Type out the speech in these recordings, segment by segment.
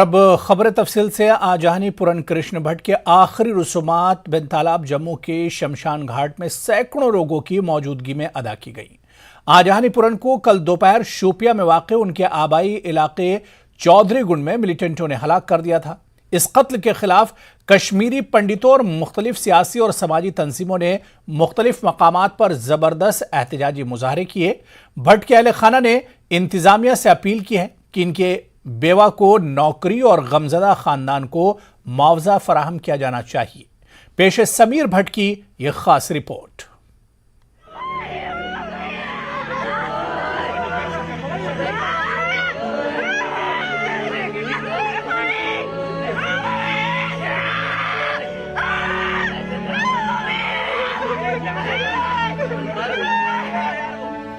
अब खबर तफसील से आजहानी पुरन कृष्ण भट्ट के आखिरी रसूमात बिन तालाब जम्मू के शमशान घाट में सैकड़ों लोगों की मौजूदगी में अदा की गई। आजहानी पुरन को कल दोपहर शोपिया में वाक़ उनके आबाई इलाके चौधरी गुंड में मिलिटेंटों ने हलाक कर दिया था। इस कत्ल के खिलाफ कश्मीरी पंडितों और मुख्तलिफ सियासी और समाजी तंजीमों ने मुख्तलिफ मकामात पर जबरदस्त एहतजाजी मुजाहरे किए। भट्ट के अहले खाना ने इंतजामिया से अपील की है कि इनके बेवा को नौकरी और गमजदा खानदान को मुआवजा फराहम किया जाना चाहिए। पेश समीर भट्ट की यह खास रिपोर्ट।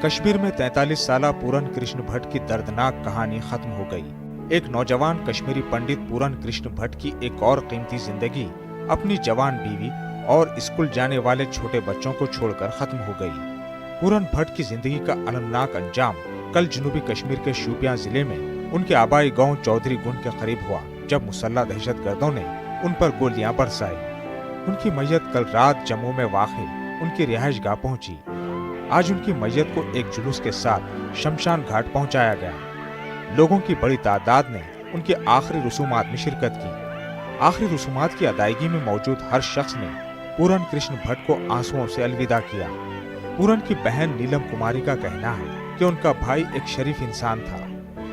कश्मीर में 43 साला पूरन कृष्ण भट्ट की दर्दनाक कहानी खत्म हो गई। एक नौजवान कश्मीरी पंडित पूरन कृष्ण भट्ट की एक और कीमती जिंदगी अपनी जवान बीवी और स्कूल जाने वाले छोटे बच्चों को छोड़कर खत्म हो गई। पूरन भट्ट की जिंदगी का अलमनाक अंजाम कल जनूबी कश्मीर के शोपियां जिले में उनके आबाई गांव चौधरी गुंड के करीब हुआ, जब मुसल्लह दहशतगर्दों ने उन पर गोलियां बरसाई। उनकी मैयत कल रात जम्मू में वाक़ उनकी रिहाइश गाह पहुँची। आज उनकी मैयत को एक जुलूस के साथ शमशान घाट पहुंचाया गया। लोगों की बड़ी तादाद ने उनके आखिरी रसूमात में शिरकत की। आखिरी रसूमात की अदायगी में मौजूद हर शख्स ने पूरन कृष्ण भट्ट को आंसुओं से अलविदा किया। पूरन की बहन नीलम कुमारी का कहना है कि उनका भाई एक शरीफ इंसान था।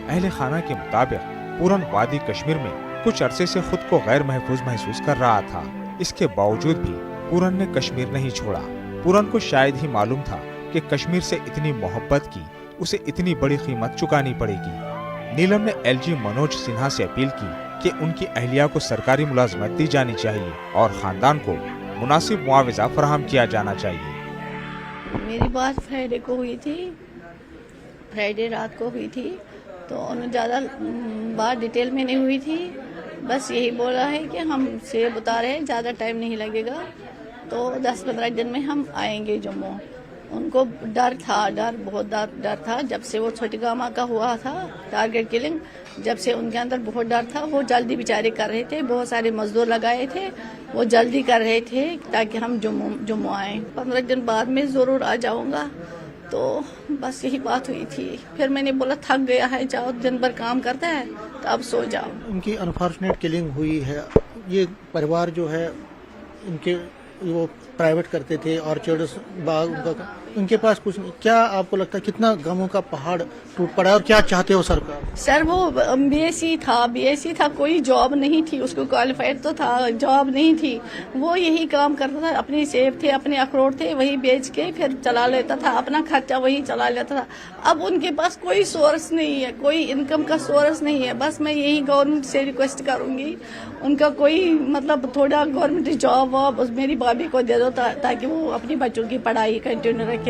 अहले खाना के मुताबिक पूरन वादी कश्मीर में कुछ अरसे से खुद को गैर महफूज महसूस कर रहा था। इसके बावजूद भी पूरन ने कश्मीर नहीं छोड़ा। पूरन को शायद ही मालूम था कि कश्मीर से इतनी मोहब्बत की उसे इतनी बड़ी कीमत चुकानी पड़ेगी। नीलम ने एलजी मनोज सिन्हा से अपील की कि उनकी अहलिया को सरकारी मुलाजमत दी जानी चाहिए और खानदान को मुनासिब मुआवजा फराहम किया जाना चाहिए। मेरी बात फ्राइडे को हुई थी, फ्राइडे रात को हुई थी, तो उन्होंने ज़्यादा बात डिटेल में नहीं हुई थी। बस यही बोला है कि हम सेब उतारे हैं, ज़्यादा टाइम नहीं लगेगा, तो 10-15 दिन में हम आएंगे जम्मू। उनको डर था, बहुत डर था। जब से वो छोटी गामा का हुआ था टारगेट किलिंग, जब से उनके अंदर बहुत डर था। वो जल्दी बेचारे कर रहे थे, बहुत सारे मजदूर लगाए थे, वो जल्दी कर रहे थे ताकि हम जम्मू आए। 15 दिन बाद में ज़रूर आ जाऊंगा। तो बस यही बात हुई थी। फिर मैंने बोला थक गया है, जाओ, दिन भर काम करता है तो अब सो जाओ। उनकी अनफॉर्चुनेट किलिंग हुई है। ये परिवार जो है उनके वो प्राइवेट करते थे, ऑर्चर्ड्स बाग, उनके पास कुछ नहीं। क्या आपको लगता है कितना गमों का पहाड़ टूट पड़ा है और क्या चाहते हो सरकार? सर वो बीएससी था, कोई जॉब नहीं थी उसको, क्वालिफाइड तो था, जॉब नहीं थी। वो यही काम करता था, अपने सेब थे, अपने अखरोट थे, वही बेच के फिर चला लेता था, अपना खर्चा वही चला लेता था। अब उनके पास कोई सोर्स नहीं है, कोई इनकम का सोर्स नहीं है। बस मैं यही गवर्नमेंट से रिक्वेस्ट करूंगी, उनका कोई मतलब थोड़ा गवर्नमेंट जॉब वॉब मेरी भाभी को दे दो ताकि वो अपनी बच्चों की पढ़ाई कंटिन्यू रखे।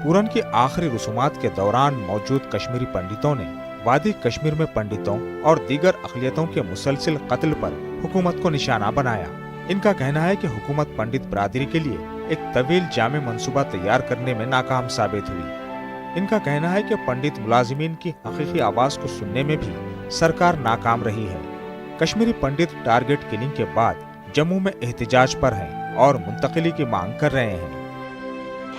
पूरन की आखिरी रसूमात के दौरान मौजूद कश्मीरी पंडितों ने वादी कश्मीर में पंडितों और दीगर अक़लियतों के मुसलसिल कत्ल पर हुकूमत को निशाना बनाया। इनका कहना है कि हुकूमत पंडित बरादरी के लिए एक तवील जामे मंसूबा तैयार करने में नाकाम साबित हुई। इनका कहना है कि पंडित मुलाजिमीन की हकीकी आवाज को सुनने में भी सरकार नाकाम रही है। कश्मीरी पंडित टारगेट किलिंग के बाद जम्मू में एहतजाज पर हैं और मुंतकिली की मांग कर रहे हैं।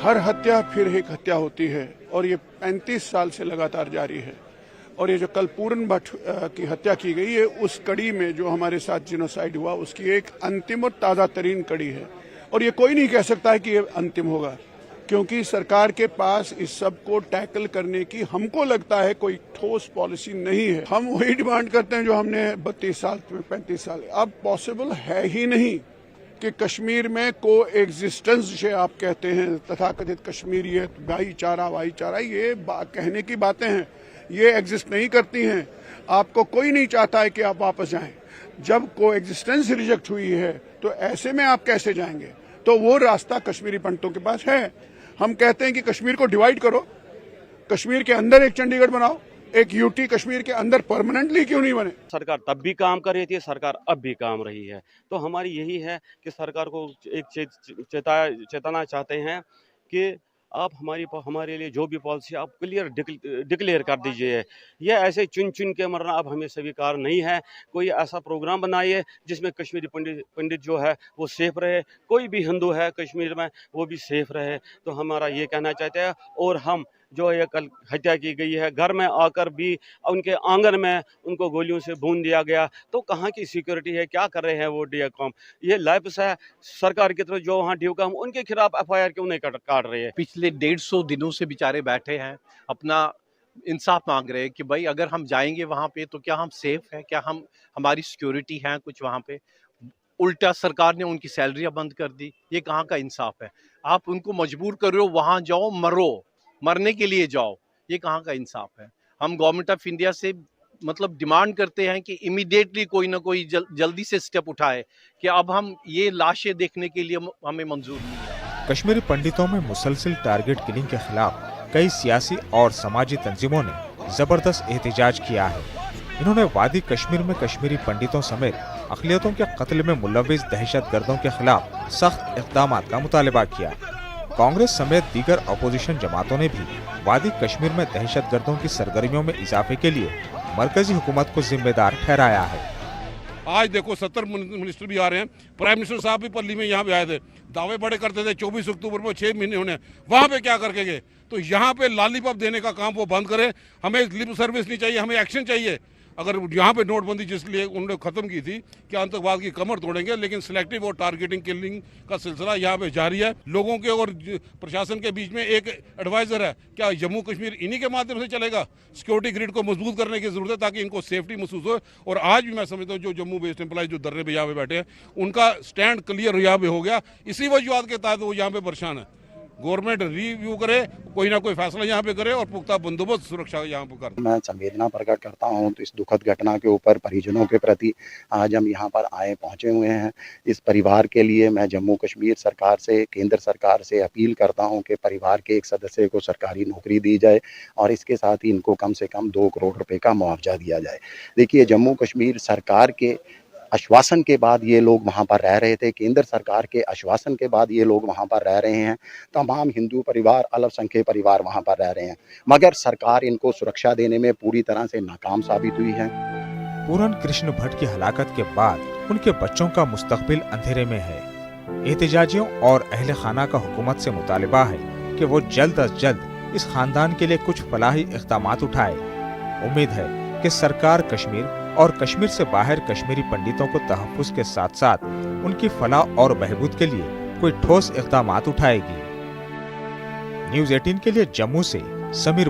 हर हत्या फिर एक हत्या होती है और ये 35 साल से लगातार जारी है। और ये जो कल पूरन भट्ट की हत्या की गई है, उस कड़ी में जो हमारे साथ जिनोसाइड हुआ उसकी एक अंतिम और ताज़ा तरीन कड़ी है। और ये कोई नहीं कह सकता है कि ये अंतिम होगा, क्योंकि सरकार के पास इस सब को टैकल करने की हमको लगता है कोई ठोस पॉलिसी नहीं है। हम वही डिमांड करते हैं जो हमने 32 साल 35 साल, अब पॉसिबल है ही नहीं कि कश्मीर में को एग्जिस्टेंस जिसे आप कहते हैं, तथाकथित कश्मीरियत, भाईचारा, ये कहने की बातें हैं, ये एग्जिस्ट नहीं करती हैं। आपको कोई नहीं चाहता है कि आप वापस जाएं। जब को एग्जिस्टेंस रिजेक्ट हुई है तो ऐसे में आप कैसे जाएंगे? तो वो रास्ता कश्मीरी पंडितों के पास है। हम कहते हैं कि कश्मीर को डिवाइड करो, कश्मीर के अंदर एक चंडीगढ़ बनाओ, एक यूटी कश्मीर के अंदर परमानेंटली क्यों नहीं बने? सरकार तब भी काम कर रही थी, सरकार अब भी काम रही है। तो हमारी यही है कि सरकार को एक चेताना चाहते हैं कि आप हमारे लिए जो भी पॉलिसी आप क्लियर डिक्लेयर कर दीजिए। ये ऐसे चुन चुन के मरना अब हमें स्वीकार नहीं है। कोई ऐसा प्रोग्राम बनाइए जिसमें कश्मीरी पंडित जो है वो सेफ रहे, कोई भी हिंदू है कश्मीर में वो भी सेफ रहे। तो हमारा ये कहना चाहते हैं। और हम जो ये कल हत्या की गई है, घर में आकर भी उनके आंगन में उनको गोलियों से भून दिया गया, तो कहाँ की सिक्योरिटी है? क्या कर रहे हैं वो डीएकॉम? ये लैप्स है सरकार की तरफ। जो वहाँ डीएकॉम उनके खिलाफ एफआईआर क्यों नहीं काट रही है? पिछले 150 दिनों से बेचारे बैठे हैं, अपना इंसाफ मांग रहे हैं कि भाई अगर हम जाएंगे वहां पे तो क्या हम सेफ हैं, क्या हमारी सिक्योरिटी है कुछ वहां पे। उल्टा सरकार ने उनकी सैलरियां बंद कर दी। ये कहाँ का इंसाफ है? आप उनको मजबूर कर रहे हो वहां जाओ मरो, मरने के लिए जाओ। ये कहाँ का इंसाफ है? हम गवर्नमेंट ऑफ इंडिया से मतलब डिमांड करते हैं कि इमीडिएटली कोई ना कोई जल्दी से स्टेप उठाए कि अब हम ये लाशें देखने के लिए हमें मंजूर नहीं है। कश्मीरी पंडितों में मुसलसल टारगेट किलिंग के खिलाफ कई सियासी और समाजी तंजीमों ने जबरदस्त एहतजाज किया है। इन्होंने वादी कश्मीर में कश्मीरी पंडितों समेत अक़लियतों के कत्ल में मुलव्विस दहशतगर्दों के खिलाफ सख्त इक़दाम का मुतालबा किया। कांग्रेस समेत दीगर अपोजिशन जमातों ने भी वादी कश्मीर में दहशतगर्दों की सरगर्मियों में इजाफे के लिए मरकजी हुकूमत को जिम्मेदार ठहराया है। आज देखो 70 मिनिस्टर भी आ रहे हैं, प्राइम मिनिस्टर साहब भी पल्ली में यहाँ पे आए थे, दावे बड़े करते थे 24 अक्टूबर में 6 महीने होने, वहाँ पे क्या करके गए? तो यहाँ पे लॉलीपॉप देने का काम वो बंद करें। हमें लिप सर्विस नहीं चाहिए, हमें एक्शन चाहिए। अगर यहाँ पे नोटबंदी जिसलिए उन्होंने खत्म की थी कि आतंकवाद की कमर तोड़ेंगे, लेकिन सिलेक्टिव और टारगेटिंग किलिंग का सिलसिला यहाँ पे जारी है। लोगों के और प्रशासन के बीच में एक एडवाइजर है, क्या जम्मू कश्मीर इन्हीं के माध्यम से चलेगा? सिक्योरिटी ग्रिड को मजबूत करने की जरूरत है ताकि इनको सेफ्टी महसूस हो। और आज भी मैं समझता हूँ जो जम्मू बेस्ड एम्प्लॉय जो धरने पे यहाँ पे बैठे हैं, उनका स्टैंड क्लियर यहाँ पे हो गया। इसी वजूहत के तहत वो यहाँ पे परेशान है। गवर्नमेंट रिव्यू करे, कोई ना कोई फैसला यहाँ पे करे और पुख्ता बंदोबस्त सुरक्षा यहाँ पे करे। मैं संवेदना प्रकट करता हूँ तो इस दुखद घटना के ऊपर परिजनों के प्रति आज हम यहाँ पर पहुँचे हुए हैं। इस परिवार के लिए मैं जम्मू कश्मीर सरकार से, केंद्र सरकार से अपील करता हूँ कि परिवार के एक सदस्य को सरकारी नौकरी दी जाए और इसके साथ ही इनको कम से कम 2 करोड़ रुपए का मुआवजा दिया जाए। देखिए, जम्मू कश्मीर सरकार के आश्वासन के बाद ये लोग वहाँ पर रह रहे थे, केंद्र सरकार के आश्वासन के बाद ये लोग वहाँ पर रह रहे हैं। तमाम हिंदू परिवार, अल्पसंख्यक परिवार वहाँ पर रह रहे हैं, मगर सरकार इनको सुरक्षा देने में पूरी तरह से नाकाम साबित हुई है। पूरन कृष्ण भट्ट की हलाकत के बाद उनके बच्चों का मुस्तकबिल अंधेरे में है। एहतजाजियों और अहले खाना का हुकूमत से मुतालिबा है कि वो जल्द अज जल्द इस खानदान के लिए कुछ फलाही इक़दाम उठाए। उम्मीद है कि सरकार कश्मीर और कश्मीर से बाहर कश्मीरी पंडितों को तहफ़्फ़ुज़ के साथ साथ उनकी फलाह और बहबूद के लिए कोई ठोस इक़दाम उठाएगी। न्यूज़ 18 के लिए जम्मू से समीर